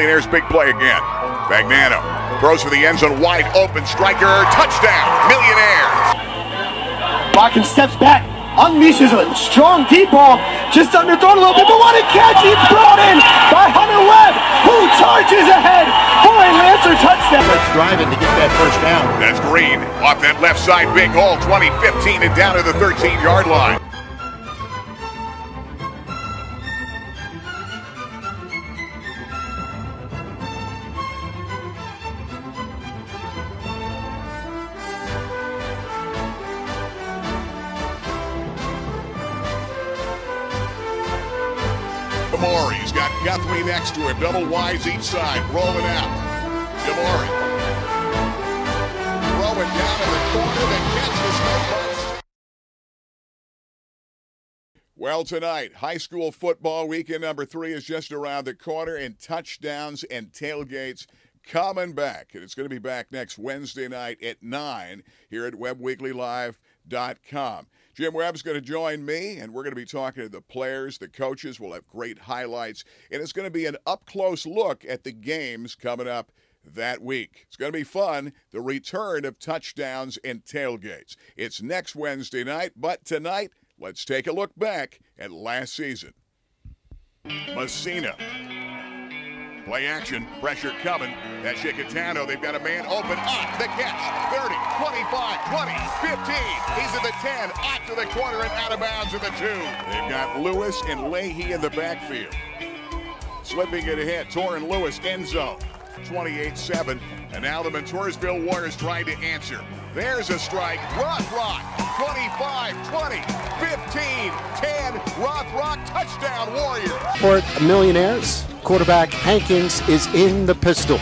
Millionaires big play again. Magnano throws for the end zone, wide open, striker, touchdown, Millionaires. Larkin steps back, unleashes a strong deep ball, just underthrown a little bit, but what a catch! It's brought in by Hunter Webb, who charges ahead for a Lancer touchdown. Let's driving to get that first down. That's Green off that left side, big hole, 20-15 and down to the 13-yard line. Jamori's got Guthrie next to him, double wides each side, rolling out. Jamori throwing down in the corner, that catches no post. Well, tonight, high school football weekend number 3 is just around the corner, and touchdowns and tailgates coming back. And it's going to be back next Wednesday night at 9 here at WebWeeklyLive.com. Jim Webb's going to join me, and we're going to be talking to the players, the coaches. We'll have great highlights, and it's going to be an up-close look at the games coming up that week. It's going to be fun, the return of touchdowns and tailgates. It's next Wednesday night, but tonight, let's take a look back at last season. Messina. Play action, pressure coming. That's Chicatano. They've got a man open. The catch. 30, 25, 20, 15. He's at the 10, out to the corner and out of bounds at the 2. They've got Lewis and Leahy in the backfield. Slipping it ahead, Torrin Lewis, end zone. 28-7. And now the Montoursville Warriors trying to answer. There's a strike. Rothrock, 25, 20, 15, 10. Rothrock, touchdown, Warriors. For Millionaires, quarterback Hankins is in the pistol.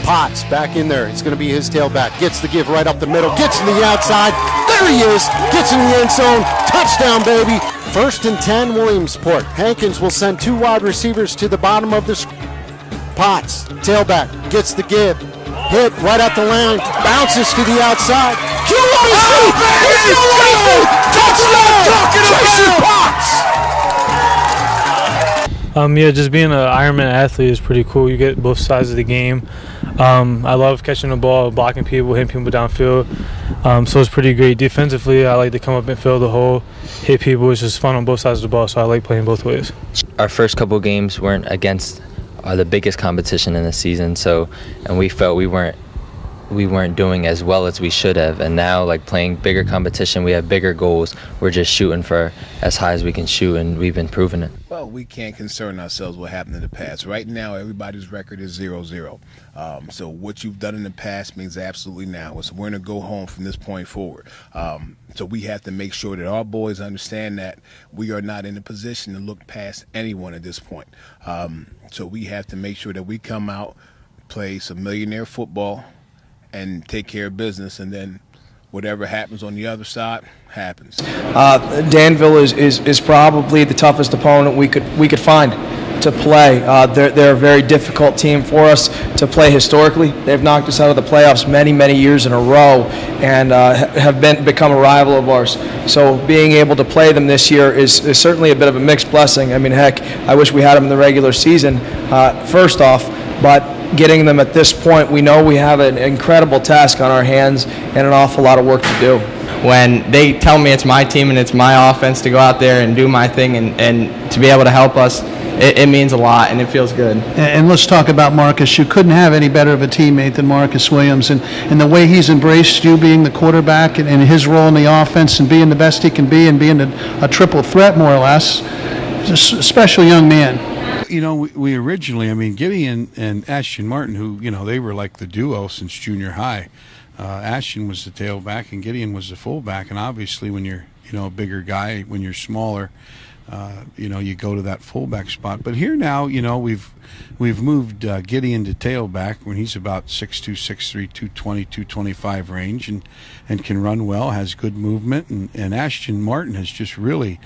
Potts back in there. It's going to be his tailback. Gets the give right up the middle. Gets in the outside. There he is. Gets in the end zone. Touchdown, baby. 1st and 10, Williamsport. Hankins will send 2 wide receivers to the bottom of the Potts, tailback, gets the give. Hit right at the line. Bounces to the outside. QRC! Touchdown! Jason Potts! Yeah, just being an Ironman athlete is pretty cool. You get both sides of the game. I love catching the ball, blocking people, hitting people downfield. So it's pretty great. Defensively, I like to come up and fill the hole, hit people. It's just fun on both sides of the ball, so I like playing both ways. Our first couple games weren't against the biggest competition in the season, and we felt we weren't doing as well as we should have. And now, like, playing bigger competition, we have bigger goals. We're just shooting for as high as we can shoot, and we've been proving it. Well, we can't concern ourselves with what happened in the past. Right now, everybody's record is 0-0. So what you've done in the past means absolutely now. So we're going to go home from this point forward. So we have to make sure that our boys understand that we are not in a position to look past anyone at this point. So we have to make sure that we come out, play some millionaire football, and take care of business, and then whatever happens on the other side happens. Danville is probably the toughest opponent we could find to play. They're a very difficult team for us to play historically. They've knocked us out of the playoffs many years in a row, and have become a rival of ours. So being able to play them this year is certainly a bit of a mixed blessing. I mean, heck, I wish we had them in the regular season first off, but getting them at this point, we know we have an incredible task on our hands and an awful lot of work to do. When they tell me it's my team and it's my offense to go out there and do my thing and to be able to help us, it means a lot, and it feels good. And let's talk about Marcus. You couldn't have any better of a teammate than Marcus Williams, and the way he's embraced you being the quarterback and his role in the offense and being the best he can be and being a triple threat, more or less. He's a special young man. You know, we originally, I mean, Gideon and Ashton Martin, who, you know, they were like the duo since junior high. Ashton was the tailback and Gideon was the fullback, and obviously when you're, you know, a bigger guy, when you're smaller, you know, you go to that fullback spot. But here now, you know, we've moved Gideon to tailback when he's about 6'2", 6'3", 220, 225 range, and can run well, has good movement. And Ashton Martin has just really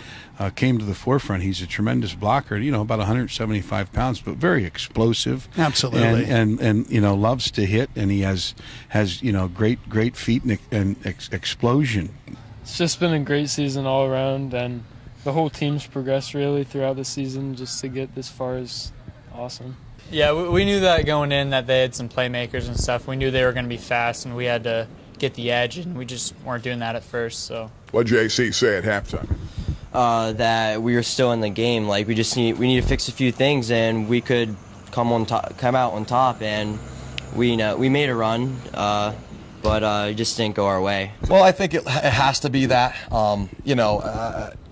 came to the forefront. He's a tremendous blocker, you know, about 175 pounds, but very explosive. Absolutely. And you know, loves to hit, and he has you know, great feet and explosion. It's just been a great season all around, and the whole team's progressed really throughout the season. Just to get this far is awesome. Yeah, we knew that going in, that they had some playmakers and stuff. We knew they were going to be fast, and we had to get the edge, and we just weren't doing that at first. So what did JC say at halftime? That we were still in the game. Like we need to fix a few things, and we could come out on top. And we made a run, but it just didn't go our way. Well, I think it has to be that.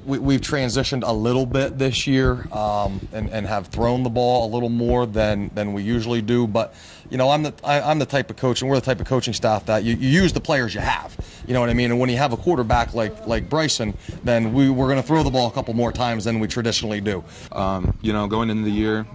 We've transitioned a little bit this year and have thrown the ball a little more than we usually do. But I'm the type of coach, and we're the type of coaching staff that you use the players you have. You know what I mean? And when you have a quarterback like Bryson, then we're going to throw the ball a couple more times than we traditionally do. Going into the year,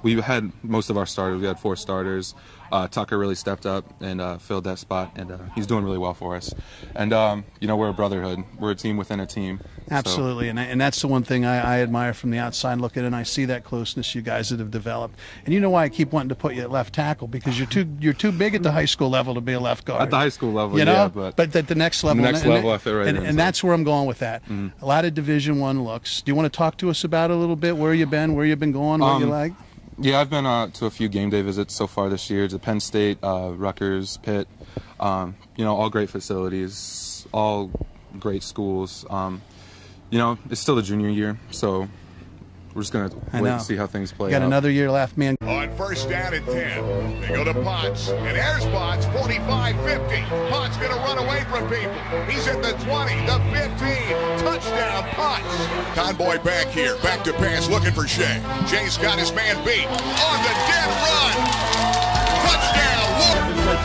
we had most of our starters. We had 4 starters. Tucker really stepped up and filled that spot, and he's doing really well for us. And we're a brotherhood. We're a team within a team. Absolutely, so. and that's the one thing I admire from the outside looking, and I see that closeness you guys that have developed. And you know why I keep wanting to put you at left tackle, because you're too big at the high school level to be a left guard. At the high school level, you know? Yeah, but at the next level, I fit right in. And that's where I'm going with that. Mm-hmm. A lot of Division I looks. Do you want to talk to us about it a little bit? Where you been? Where you've been going? What you like? Yeah, I've been to a few game day visits so far this year to Penn State, Rutgers, Pitt. All great facilities, all great schools. It's still the junior year, so we're just going to wait and see how things play out. Got another year left, man. On first down at 10, they go to Potts, and there's Potts, 45-50. Potts going to run away from people. He's at the 20, the 15, touchdown Potts. Convoy back here, back to pass, looking for Shea. Shay's got his man beat on the dead run. Touchdown.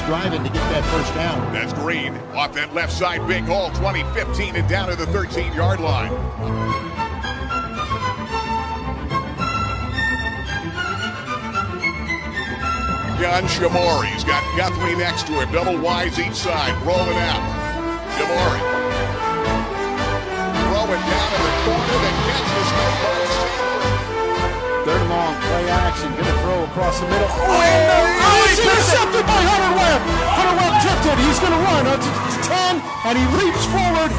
Driving to get that first down. That's Green off that left side, big hole, 20-15 and down to the 13-yard line. Gun Shamori's got Guthrie next to him. Double wides each side. Rolling out. Shamori. Throwing down in the corner. The catch is made by Stanford. Third and long. Play action. Going to throw across the middle. He's intercepted by Hunter Webb. Hunter Webb drifted. He's going to run up to 10, and he leaps forward.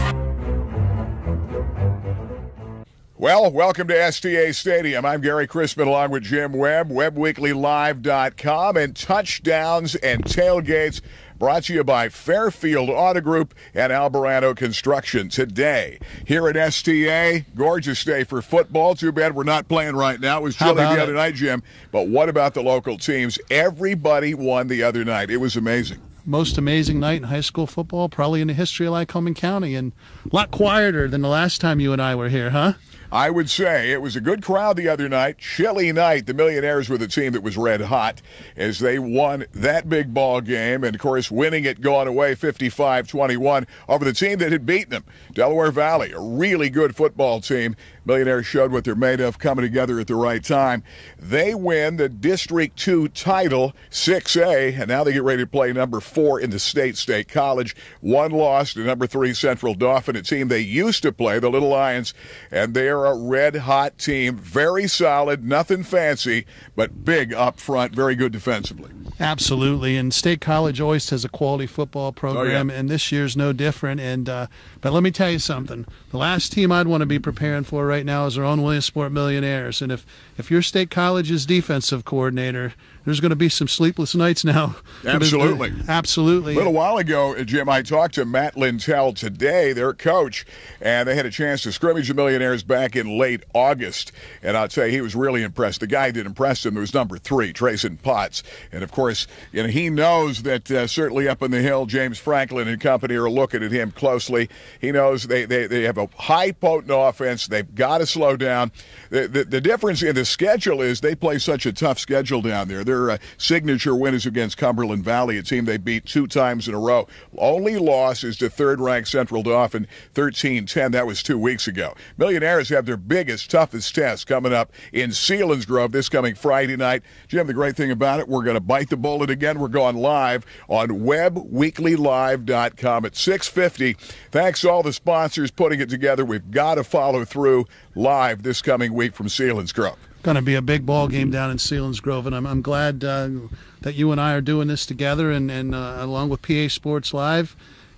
Well, welcome to STA Stadium. I'm Gary Crispin along with Jim Webb, WebWeeklyLive.com, and Touchdowns and Tailgates brought to you by Fairfield Auto Group and Alvarado Construction. Today, here at STA, gorgeous day for football. Too bad we're not playing right now. It was chilly the other night, Jim. But what about the local teams? Everybody won the other night. It was amazing. Most amazing night in high school football probably in the history of Lycoming County, and a lot quieter than the last time you and I were here, huh? I would say it was a good crowd the other night. Chilly night. The Millionaires were the team that was red hot as they won that big ball game. And, of course, winning it going away 55-21 over the team that had beaten them, Delaware Valley, a really good football team. Millionaires showed what they're made of, coming together at the right time. They win the District 2 title, 6A, and now they get ready to play number 4 in the State College. One loss to number 3 Central Dauphin, a team they used to play, the Little Lions, and they're a red-hot team, very solid, nothing fancy, but big up front, very good defensively. Absolutely, and State College always has a quality football program, and this year's no different. And but let me tell you something. The last team I'd want to be preparing for right now is our own Williamsport Millionaires. And if you're State College's defensive coordinator, there's going to be some sleepless nights now. Absolutely. Absolutely. A little while ago, Jim, I talked to Matt Lintel today, their coach, and they had a chance to scrimmage the Millionaires back in late August. And I'll tell you, he was really impressed. The guy that impressed him was number 3, Trayson Potts. And, of course, he knows that certainly up on the hill, James Franklin and company are looking at him closely. He knows they have a high, potent offense. They've got to slow down. The difference in the schedule is they play such a tough schedule down there. Their signature win is against Cumberland Valley, a team they beat 2 times in a row. Only loss is to third-ranked Central Dauphin, 13-10. That was 2 weeks ago. Millionaires have their biggest, toughest test coming up in Selinsgrove this coming Friday night. Jim, the great thing about it, we're going to bite the bullet again. We're going live on WebWeeklyLive.com at 6:50. Thanks to all the sponsors putting it together. We've got to follow through live this coming week from Selinsgrove. Going to be a big ball game down in Selinsgrove, and I'm glad that you and I are doing this together, and along with PA Sports Live.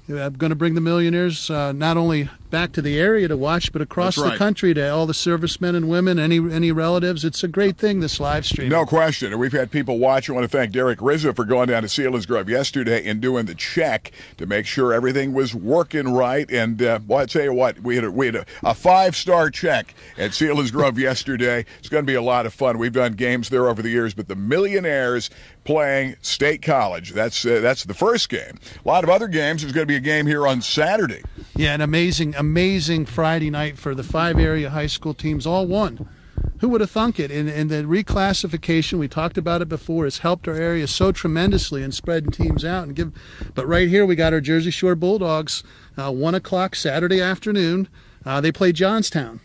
I'm going to bring the Millionaires not only back to the area to watch, but across That's right. the country to all the servicemen and women, any relatives. It's a great thing, this live stream. No question. And we've had people watch. I want to thank Derek Rizzo for going down to Selinsgrove yesterday and doing the check to make sure everything was working right. And well, I tell you what, we had a 5-star check at Selinsgrove yesterday. It's going to be a lot of fun. We've done games there over the years, but the Millionaires playing State College. That's the first game. A lot of other games. There's going to be a game here on Saturday. Yeah, an amazing Friday night for the 5 area high school teams, all won. Who would have thunk it? And the reclassification, we talked about it before, has helped our area so tremendously in spreading teams out. But right here we got our Jersey Shore Bulldogs, 1 o'clock Saturday afternoon. They play Johnstown.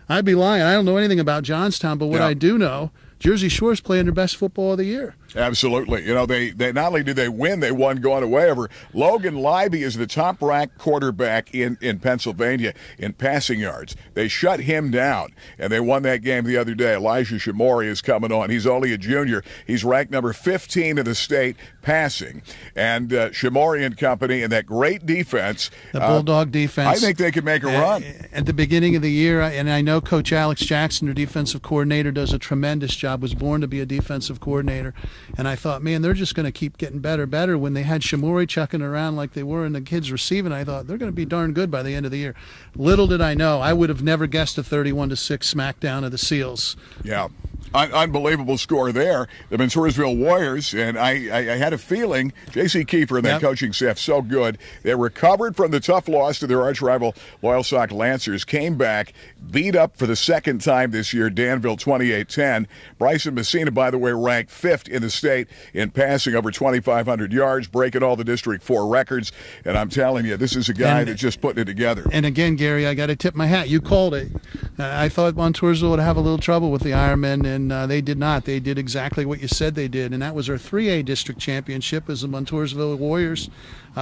I'd be lying. I don't know anything about Johnstown, but what I do know, Jersey Shore's playing their best football of the year. Absolutely. You know, they not only did they win, they won going away over. Logan Libby is the top-ranked quarterback in Pennsylvania in passing yards. They shut him down, and they won that game the other day. Elijah Shimori is coming on. He's only a junior. He's ranked number 15 in the state passing. And Shimori and company and that great defense. The Bulldog defense. I think they could make a run. At the beginning of the year, and I know Coach Alex Jackson, their defensive coordinator, does a tremendous job, was born to be a defensive coordinator. And I thought, man, they're just going to keep getting better. When they had Shimori chucking around like they were and the kids receiving, I thought they're going to be darn good by the end of the year. Little did I know, I would have never guessed a 31-6 smackdown of the Seals. Yeah. Unbelievable score there. The Montoursville Warriors, and I had a feeling J.C. Kiefer and that coaching staff so good. They recovered from the tough loss to their arch rival Loyalsock Lancers, came back, beat up for the second time this year Danville 28-10. Bryson Messina, by the way, ranked 5th in the state in passing, over 2,500 yards, breaking all the District 4 records. And I'm telling you, this is a guy that's just putting it together. And again, Gary, I got to tip my hat. You called it. I thought Montoursville would have a little trouble with the Ironmen, and they did not. They did exactly what you said they did, and that was our 3A district championship as the Montoursville Warriors.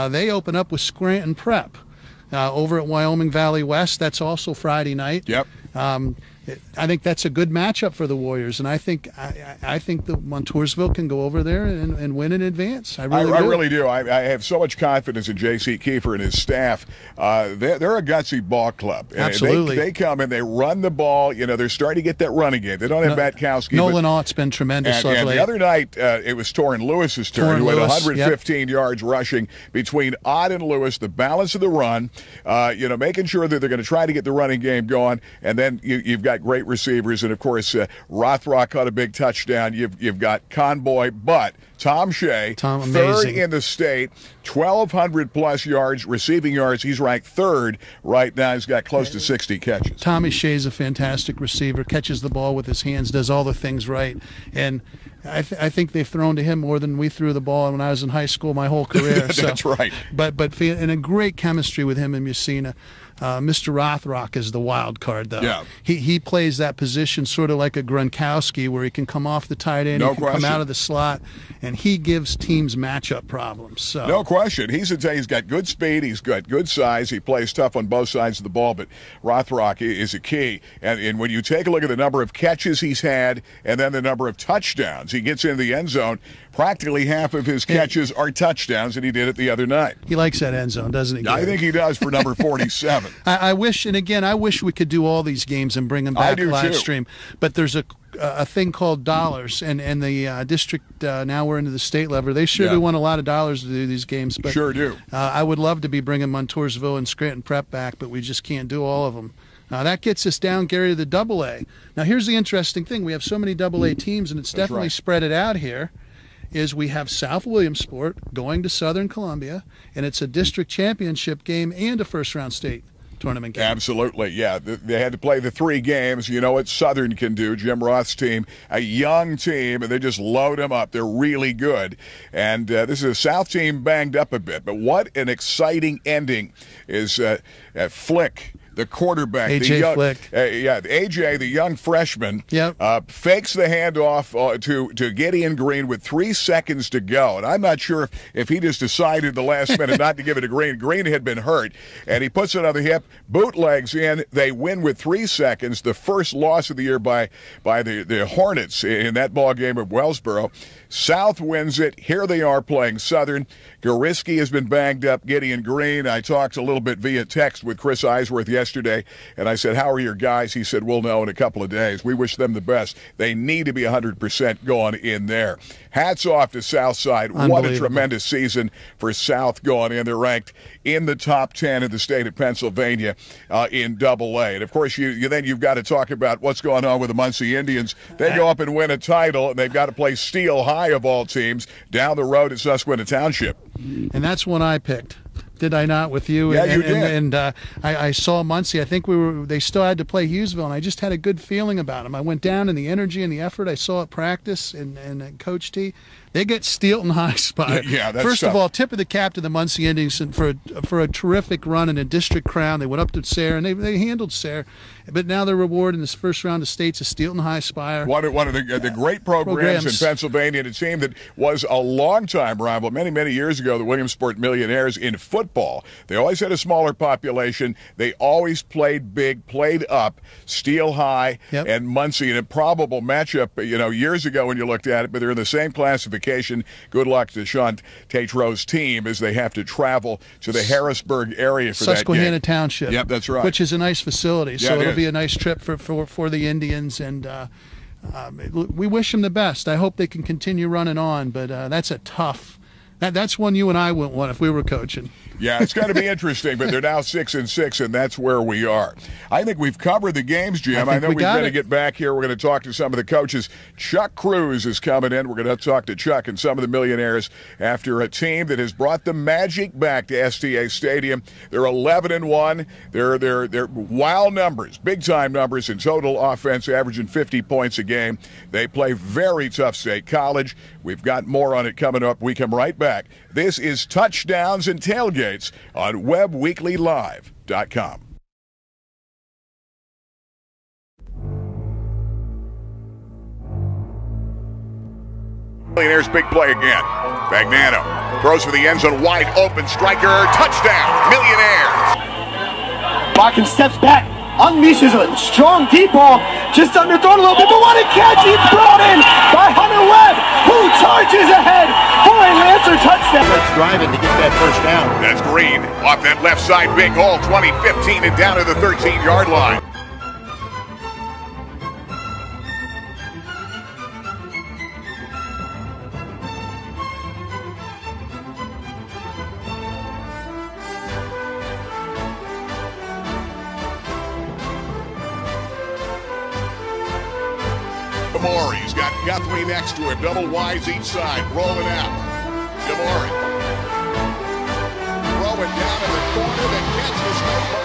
They open up with Scranton Prep over at Wyoming Valley West. That's also Friday night. Yep. I think that's a good matchup for the Warriors, and I think the Montoursville can go over there and win in advance. I really do. I have so much confidence in J.C. Kiefer and his staff. They're a gutsy ball club. Absolutely. They come and they run the ball. You know, they're starting to get that running game. They don't have Batkowski. Nolan Ott's been tremendous lately. And the other night, it was Torrin Lewis's turn, who had 115 yards rushing between Ott and Lewis, the balance of the run, making sure that they're going to try to get the running game going, and then you've got great receivers, and of course Rothrock caught a big touchdown. You've got Conboy, but Tom Shea, third in the state, 1,200 plus yards, receiving yards. He's ranked 3rd right now. He's got close to 60 catches. Tommy Shea's a fantastic receiver, catches the ball with his hands, does all the things right, and I think they've thrown to him more than we threw the ball when I was in high school my whole career. That's right. But and a great chemistry with him and Messina. Mr. Rothrock is the wild card, though. Yeah. He plays that position sort of like a Gronkowski, where he can come off the tight end, he can come out of the slot, and he gives teams matchup problems. So. No question. He's got good speed, he's got good size, he plays tough on both sides of the ball, but Rothrock is a key. And when you take a look at the number of catches he's had and then the number of touchdowns, he gets into the end zone, practically half of his catches are touchdowns, and he did it the other night. He likes that end zone, doesn't he, Gary? I think he does for number 47. I wish we could do all these games and bring them back live stream. But there's a thing called dollars, and the district, now we're into the state level. They sure do want a lot of dollars to do these games. But sure do. I would love to be bringing Montoursville and Scranton Prep back, but we just can't do all of them. That gets us down, Gary, to the Double-A. Now, here's the interesting thing. We have so many Double-A teams, and it's definitely spread it out here. Is we have South Williamsport going to Southern Columbia, and it's a district championship game and a first-round state tournament game. Absolutely, yeah. They had to play the 3 games. You know what Southern can do. Jim Roth's team, a young team, and they just load them up. They're really good. And this is a South team banged up a bit. But what an exciting ending is Flick the quarterback, AJ Flick. AJ, the young freshman, fakes the handoff to Gideon Green with 3 seconds to go. And I'm not sure if he just decided the last minute not to give it to Green. Green had been hurt, and he puts it on the hip, bootlegs in. They win with 3 seconds. The first loss of the year by the Hornets in that ball game at Wellsboro. South wins it. Here they are playing Southern. Goriski has been banged up. Gideon Green. I talked a little bit via text with Chris Eisworth yesterday, and I said, how are your guys? He said, we'll know in a couple of days. We wish them the best. They need to be 100% going in there. Hats off to Southside. What a tremendous season for South going in. They're ranked in the top 10 of the state of Pennsylvania in AA. And, of course, then you've got to talk about what's going on with the Muncie Indians. They go up and win a title, and they've got to play Steel High of all teams down the road at Susquehanna Township. And that's one I picked. Did I not with you? Yeah, you did. And I saw Muncie. I think they still had to play Hughesville, and I just had a good feeling about them. I went down in the energy and the effort I saw at practice and Coach T. They get Steelton High spot. Yeah, that's First tough. of all, tip of the cap to the Muncie Indians for a terrific run in a district crown. They went up to Sayre, and they handled Sayre. But now their reward in this first round of states is Steelton High Spire. One of the great programs in Pennsylvania, and a team that was a long-time rival many years ago, the Williamsport Millionaires in football. They always had a smaller population. They always played big, played up. Steel High and Muncie, an improbable matchup, years ago when you looked at it, but they're in the same classification. Good luck to Sean Tatero's team as they have to travel to the Harrisburg area for that game. Susquehanna Township. Yep, that's right. Which is a nice facility, Yeah, so it'll be a nice trip for the Indians, and we wish them the best. I hope they can continue running on, but that's a tough. That's one you and I wouldn't want if we were coaching. Yeah, it's going to be interesting, but they're now 6-6, and that's where we are. I think we've covered the games, Jim. I know we've got to get back here. We're going to talk to some of the coaches. Chuck Cruz is coming in. We're going to talk to Chuck and some of the Millionaires after a team that has brought the magic back to STA Stadium. They're 11-1. They're wild numbers, big-time numbers in total offense, averaging 50 points a game. They play very tough state college. We've got more on it coming up. We come right back. This is Touchdowns and Tailgates on WebWeeklyLive.com. Millionaires big play again. Bagnano throws for the end zone, wide open, striker, touchdown, Millionaires. Larkin steps back, unleashes a strong deep ball, just underthrown a little bit, but what a catch! It's brought in by Hunter Webb, who charges ahead for a Lancer touchdown. Let's drive it to get that first down. That's Green off that left side, big hole, 20-15 and down to the 13-yard line. He's got Guthrie next to him, double wides each side, rolling out. Jamori. Throw it down in the corner, the catch was made by